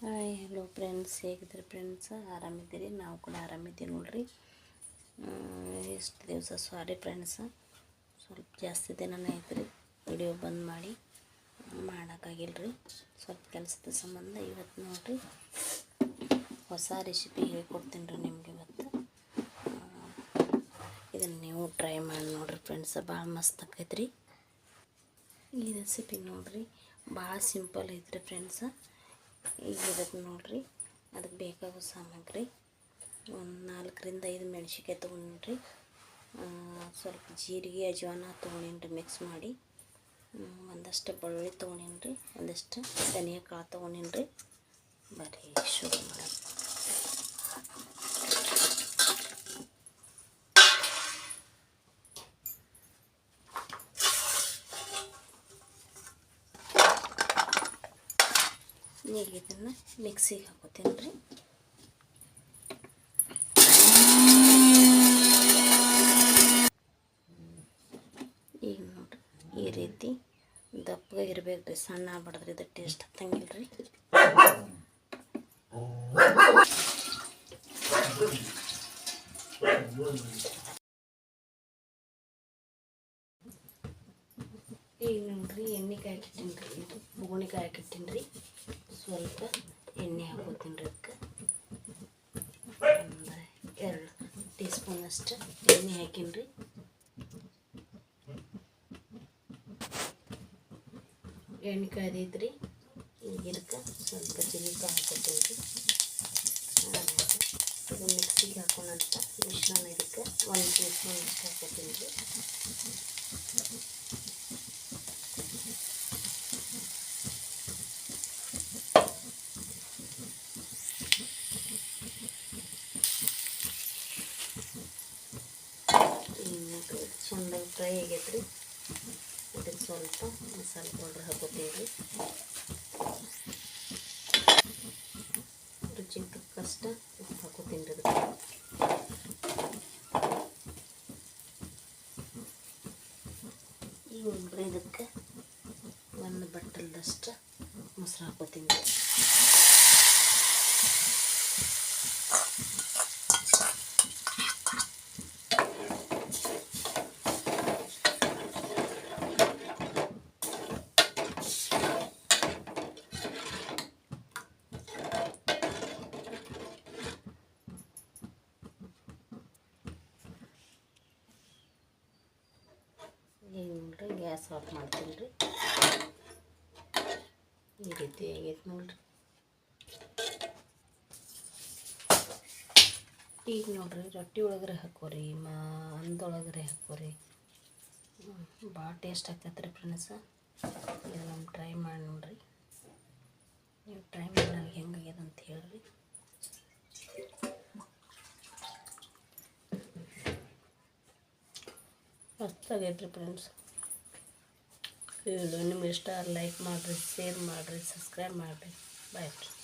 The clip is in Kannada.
ಹಾಯ್ ಹಲೋ ಫ್ರೆಂಡ್ಸ್, ಹೇಗಿದ್ದೀರಿ ಫ್ರೆಂಡ್ಸ್? ಆರಾಮಿದ್ದೀರಿ? ನಾವು ಕೂಡ ಆರಾಮಿದ್ದೀವಿ ನೋಡ್ರಿ. ಎಷ್ಟು ದಿವಸ ಸಾರಿ ಫ್ರೆಂಡ್ಸ್, ಸ್ವಲ್ಪ ಜಾಸ್ತಿ ದಿನನೇ ಐತ್ರಿ ವಿಡಿಯೋ ಬಂದ್ ಮಾಡಿ ಮಾಡೋಕ್ಕಾಗಿಲ್ರಿ. ಸ್ವಲ್ಪ ಕೆಲಸದ ಸಂಬಂಧ ಇವತ್ತು ನೋಡ್ರಿ ಹೊಸ ರೆಸಿಪಿ ಹೇಳ್ಕೊಡ್ತೀನಿ ರೀ ನಿಮ್ಗೆ. ಇವತ್ತು ಇದನ್ನು ನೀವು ಟ್ರೈ ಮಾಡಿ ನೋಡಿರಿ ಫ್ರೆಂಡ್ಸ್, ಭಾಳ ಮಸ್ತ್ ಆಕೈತ್ರಿ ಈ ರೆಸಿಪಿ. ನೋಡಿರಿ ಭಾಳ ಸಿಂಪಲ್ ಐತ್ರಿ ಫ್ರೆಂಡ್ಸ್. ಈಗ ಇದಕ್ಕೆ ನೋಡಿರಿ, ಅದಕ್ಕೆ ಬೇಕಾಗೋ ಸಾಮಗ್ರಿ ಒಂದು 4ರಿಂದ 5 ಮೆಣಸಿನ್ಕಾಯಿ ತೊಗೊಂಡ್ರಿ, ಸ್ವಲ್ಪ ಜೀರಿಗೆ ಅಜ್ವಾನ ತೊಗೊಂಡಿನ್ರಿ ಮಿಕ್ಸ್ ಮಾಡಿ, ಒಂದಷ್ಟು ಬೆಳ್ಳುಳ್ಳಿ ತೊಗೊಂಡಿನ್ರಿ, ಒಂದಷ್ಟು ಧನಿಯಾ ಕಾಳು ತೊಗೊಂಡಿನ್ರಿ. ಬರ್ರಿ ಶುರು ಮಾಡೋಣ. ಈಗ ಇದನ್ನು ಮಿಕ್ಸಿಗೆ ಹಾಕೋತೀನಿ ರೀ. ಈಗ ನೋಡಿರಿ ಈ ರೀತಿ ದಪ್ಪಗೆ ಇರಬೇಕು ರೀ, ಸಣ್ಣ ಆಗ್ಬಾರ್ದ್ರಿ, ಇದು ಟೇಸ್ಟ್ ಹತ್ತಂಗಿಲ್ಲ ರೀ. ಈಗ ನೋಡಿರಿ ಎಣ್ಣೆ ಕಾಯ್ಕಿಟ್ಟಿನಿ ರೀ, ಇದು ಬೂಣಿ ಕಾಯ್ಕಿಟ್ಟಿನಿ ರೀ. ಸ್ವಲ್ಪ ಎಣ್ಣೆ ಹಾಕೋತೀನಿ ರೀ. ಅದಕ್ಕೆ ಒಂದು 2 ಟೀ ಸ್ಪೂನಷ್ಟು ಎಣ್ಣೆ ಹಾಕೀನಿ ರೀ. ಎಣ್ಣೆ ಕಾಯ್ದೈತ್ರಿ. ಈಗ ಇದಕ್ಕೆ ಸ್ವಲ್ಪ ಜೀರಿಗೆ ಹಾಕೋತೀನಿ ರೀ. ಇದು ಮಿಕ್ಸಿಗೆ ಹಾಕೋಣಂತ ಮಿಶ್ರಣ ಇದಕ್ಕೆ 1 ಟೀ ಸ್ಪೂನ್ ಅಷ್ಟು ಹಾಕೋತೀನಿ ರೀ. ಚೆಂದಾಗಿ ಫ್ರೈ ಆಗೈತ್ರಿ. ಇದಕ್ಕೆ ಸ್ವಲ್ಪ ಮಸಾಲೆ ಪೌಡ್ರ್ ಹಾಕೋತೀವಿ ರೀ. ರುಚಿಗೆ ತಕ್ಕಷ್ಟು ಉಪ್ಪು ಹಾಕೋತೀನಿ ರೀ. ಅದಕ್ಕೆ ಈಗ ಒಬ್ಬರೇ ಇದಕ್ಕೆ 1 ಬಟ್ಟಲ್ದಷ್ಟು ಮೊಸರು ಹಾಕೋತೀನಿ ರೀ. ಈಗ ನೋಡ್ರಿ ಗ್ಯಾಸ್ ಆಫ್ ಮಾಡ್ತೀನಿ ರೀ. ಈ ರೀತಿ ಆಗೈತೆ ನೋಡ್ರಿ. ಈಗ ನೋಡ್ರಿ ರೊಟ್ಟಿ ಒಳಗರೆ ಹಾಕೋರಿ, ಅನ್ನದೊಳಗರೆ ಹಾಕೋರಿ, ಭಾಳ ಟೇಸ್ಟ್ ಆಗ್ತೈತೆ ರೀ ಫ್ರೆಂಡ್ಸ. ಇದನ್ನು ಟ್ರೈ ಮಾಡಿ ನೋಡ್ರಿ. ನೀವು ಟ್ರೈ ಮಾಡಿ ನನಗೆ ಹೆಂಗಾಗ್ಯದ ಅಂತ ಹೇಳ್ರಿ. ಮಸ್ತಾಗೈತೆ ರೀ ಫ್ರೆಂಡ್ಸ್. ಇದು ನಿಮ್ಗೆ ಇಷ್ಟ ಲೈಕ್ ಮಾಡಿರಿ, ಶೇರ್ ಮಾಡಿರಿ, ಸಬ್ಸ್ಕ್ರೈಬ್ ಮಾಡಿರಿ. Bye friends.